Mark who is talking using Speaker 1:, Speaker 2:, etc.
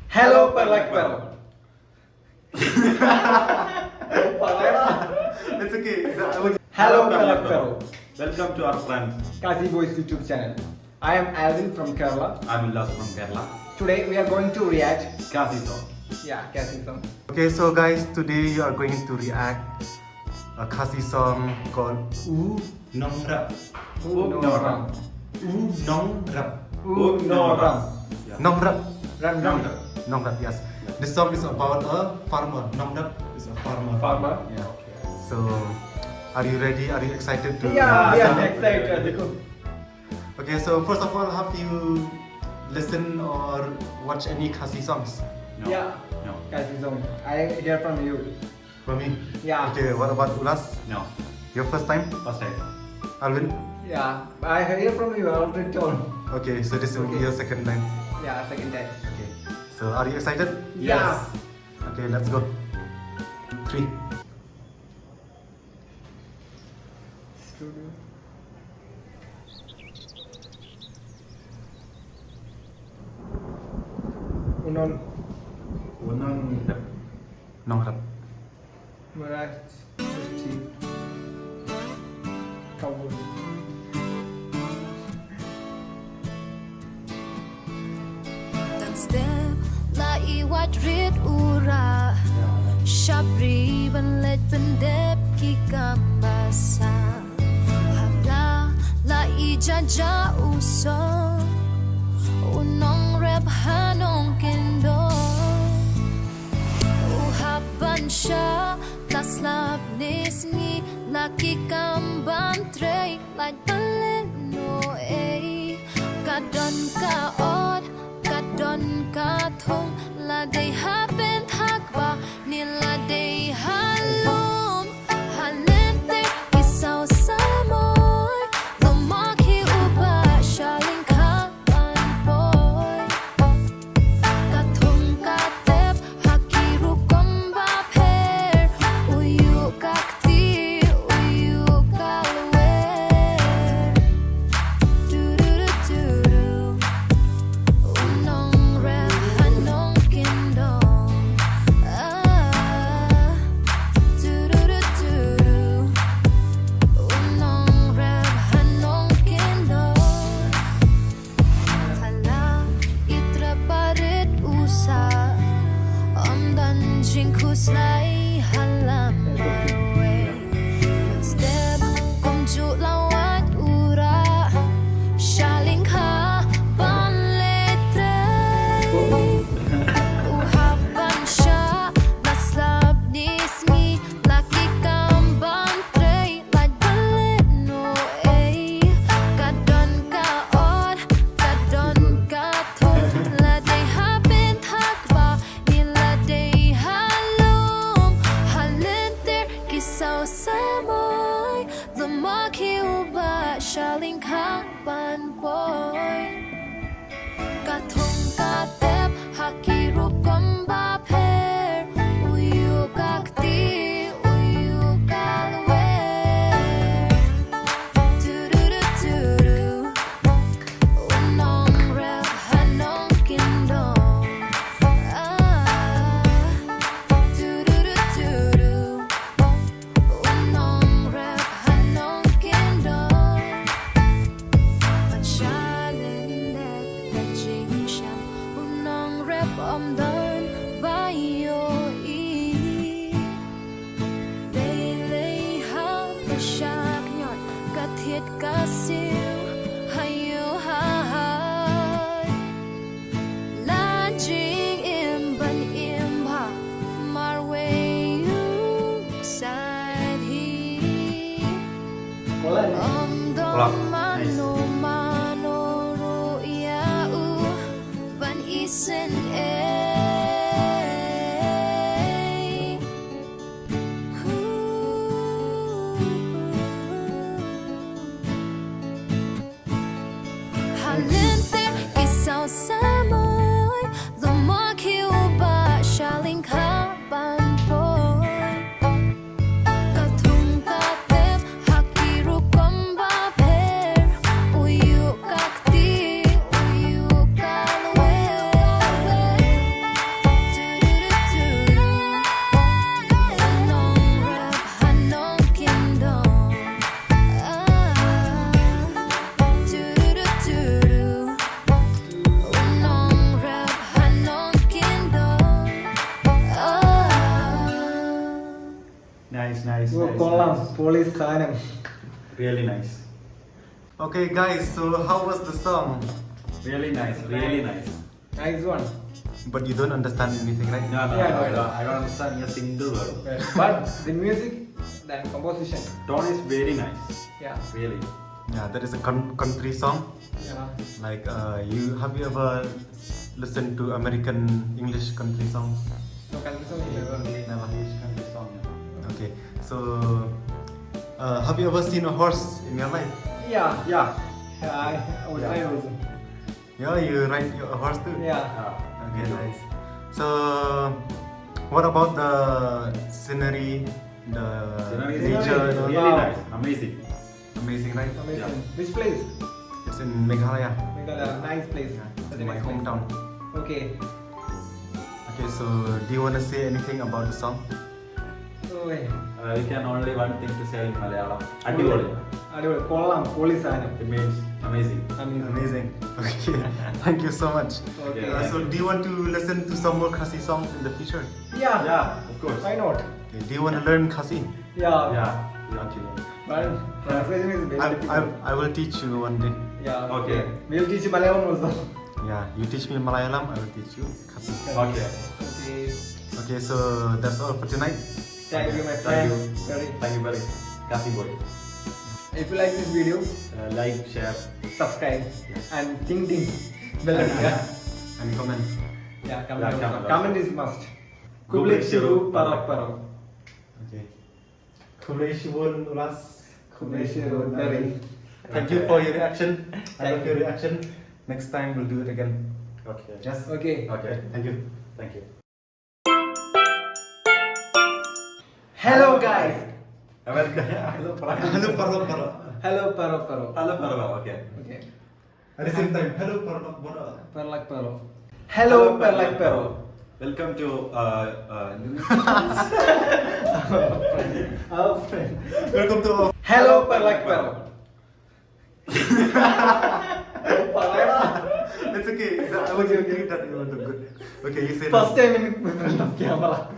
Speaker 1: Hello, Perlak.
Speaker 2: It's okay.
Speaker 1: Hello, Perlak.
Speaker 2: Welcome to our friend.
Speaker 1: Kasi Boys YouTube channel. I am Alvin from Kerala.
Speaker 2: I'm Ullas from Kerala.
Speaker 1: Today we are going to react.
Speaker 2: Kasi song.
Speaker 1: Yeah, Kasi song.
Speaker 3: Okay, so guys, today you are going to react a Khasi song called
Speaker 2: Nong rap.
Speaker 1: Noram.
Speaker 2: Nong rap.
Speaker 1: Noram.
Speaker 3: Nong Rap.
Speaker 1: Ram.
Speaker 3: Nong Rap, yes. This song is about a farmer. Nong Rap is a farmer.
Speaker 1: Farmer.
Speaker 3: Yeah. So, are you ready? Are you excited to?
Speaker 1: Yeah, we are
Speaker 2: Yeah.
Speaker 1: excited. Dekho.
Speaker 3: Okay, so first of all, have you listened or watched any Khasi songs
Speaker 2: No.
Speaker 1: Yeah.
Speaker 2: No.
Speaker 1: Kasi song. I hear from you.
Speaker 3: from me?
Speaker 1: Yeah.
Speaker 3: Okay, what about Ulas?
Speaker 2: No.
Speaker 3: Your first time?
Speaker 2: First time.
Speaker 3: Alvin?
Speaker 1: Yeah, I hear from you. I already told.
Speaker 3: Okay, so this will be your second time.
Speaker 1: Yeah, second time.
Speaker 3: Okay. So, are you excited?
Speaker 1: Yeah.
Speaker 3: Okay, let's go. 3.
Speaker 1: Unon.
Speaker 2: Unang rap.
Speaker 3: Nong Rap.
Speaker 1: Merah. Suci. Kabul.
Speaker 4: Dan step la iwat rit ura Shabri ban let pendep ki kambasa Habla la ijaja uso Unong rep hanong kendo Uhaban siya Taslap nisngi Laki kamban trey Like baleno Kadon ka od Kadon ka thong La day happen thakba Nila day halom Halente Isaw sa moy Lumaki uba Shaling kapan boy Kathong katep Hakiru komba per Uyu kakti Uyu kalwer Du-du-du-du-du Unong rep hanong kindong Du-du-du-du-du Unong rep hanong kindong Hala itra parit usa Omdan jingkuslay halam barwe Step kumju lawat ura Shaling ka ban letre Uhaban siya Naslab nismi Laki kamban trey Like baleno Kadon ka od Kadon ka thong La day happen thakba Nila day halom Halenter Kisaw sa moy Lumaki uba Shaling ka ban boy Kathong katep Hakiru komba per Uyu kakti Uyu kalwer Du-du-du-du-du Unong rep hanong kindong Du-du-du-du-du Unong rep hanong kindong Masyalin net Jing siyang unong rep omdan bayo Lay hao pasyak nyot Kathit kasiw hayo hay La jing imban imba Marwe yuk sad hi
Speaker 1: Mulai.
Speaker 2: Plak.
Speaker 4: Mano mano ru'ya'u Ban isen Halente isaw sa moy Lumaki uba Shaling ka ban boy Kathong katep Hakiru komba per
Speaker 2: Nice,
Speaker 1: Oh,
Speaker 2: nice,
Speaker 1: Kollam,
Speaker 2: nice.
Speaker 1: police Khanam.
Speaker 2: Really nice.
Speaker 3: Okay, guys, so how was the song?
Speaker 2: Really nice. Really nice.
Speaker 1: Nice one.
Speaker 3: But you don't understand anything, right?
Speaker 2: No,
Speaker 1: Yeah,
Speaker 2: no,
Speaker 1: no.
Speaker 2: I don't understand a single word.
Speaker 1: But the music, the composition,
Speaker 2: Tone is very nice.
Speaker 1: yeah,
Speaker 2: Really.
Speaker 3: Yeah, that is a country song.
Speaker 1: yeah.
Speaker 3: Like, have you ever listened to American English country songs?
Speaker 1: No confusion never.
Speaker 3: Never.
Speaker 2: English country song.
Speaker 3: Okay, so have you ever seen a horse in your life?
Speaker 1: Yeah,
Speaker 2: Yeah.
Speaker 1: I also.
Speaker 3: Yeah, you ride a horse too?
Speaker 1: Yeah.
Speaker 3: Okay, nice. So, what about the scenery, the
Speaker 2: Scenery is
Speaker 3: nature?
Speaker 2: really
Speaker 1: Wow.
Speaker 2: nice. Amazing.
Speaker 3: Amazing, right?
Speaker 1: Amazing.
Speaker 2: Yeah.
Speaker 1: Which place?
Speaker 3: It's in Meghalaya,
Speaker 1: Meghalaya, nice place.
Speaker 3: it's
Speaker 1: Very
Speaker 3: in my
Speaker 1: nice place.
Speaker 3: hometown.
Speaker 1: Okay.
Speaker 3: Okay, so do you want to say anything about the song?
Speaker 1: Oh, yeah.
Speaker 2: We can only one thing to say in Malayalam. Adivoli.
Speaker 1: അടിപൊളി കൊള്ളാം പൊളി സാധനം
Speaker 2: It means amazing.
Speaker 3: Amazing. Okay, thank you so much.
Speaker 1: Okay.
Speaker 3: So, do you want to listen to some more Khasi songs in the future?
Speaker 1: Yeah,
Speaker 2: Yeah, of course.
Speaker 1: why not?
Speaker 3: Okay, do you want to learn Khasi?
Speaker 1: Yeah,
Speaker 2: Yeah. We want to.
Speaker 1: but translation is very difficult.
Speaker 3: I will teach you one day.
Speaker 1: Yeah,
Speaker 2: Okay.
Speaker 1: We'll teach Malayalam also.
Speaker 3: Yeah, you teach me Malayalam, I will teach you Khasi.
Speaker 2: Okay.
Speaker 1: Okay.
Speaker 3: Okay, so that's all for tonight.
Speaker 1: Thank you, my
Speaker 2: Thank
Speaker 1: friend.
Speaker 2: you.
Speaker 1: Very.
Speaker 2: Thank you very Kasi boy.
Speaker 1: If you like this video,
Speaker 2: Like, share.
Speaker 1: subscribe and ting ting bell icon.
Speaker 3: And comment.
Speaker 1: Yeah, comment.
Speaker 2: Yeah,
Speaker 1: also.
Speaker 2: comment.
Speaker 1: Comment is must.
Speaker 2: Kublik
Speaker 1: Shiru
Speaker 2: Shiru,
Speaker 1: Parak Parak.
Speaker 3: Okay. Kyntiewlin Ulas.
Speaker 1: Shiru Very.
Speaker 3: Thank you for your reaction. I
Speaker 1: Thank
Speaker 3: love your reaction. Next time we'll do it again.
Speaker 2: Okay.
Speaker 3: Yes.
Speaker 1: Okay.
Speaker 2: Okay.
Speaker 3: Thank you.
Speaker 2: Thank you.
Speaker 1: Hello guys.
Speaker 2: Hello,
Speaker 3: Hello, Paro.
Speaker 1: Hello Paro Paro.
Speaker 2: Hello, Parva. Okay.
Speaker 1: Okay.
Speaker 3: At the same time, hello, Paro.
Speaker 1: Perlak Paro. Hello Perlak Paro.
Speaker 2: Welcome to
Speaker 1: Our friend.
Speaker 3: Welcome to our
Speaker 1: Hello Perlak Paro.
Speaker 3: It's okay. I was okay. That you want to good. Okay, you say
Speaker 1: First time in front of camera.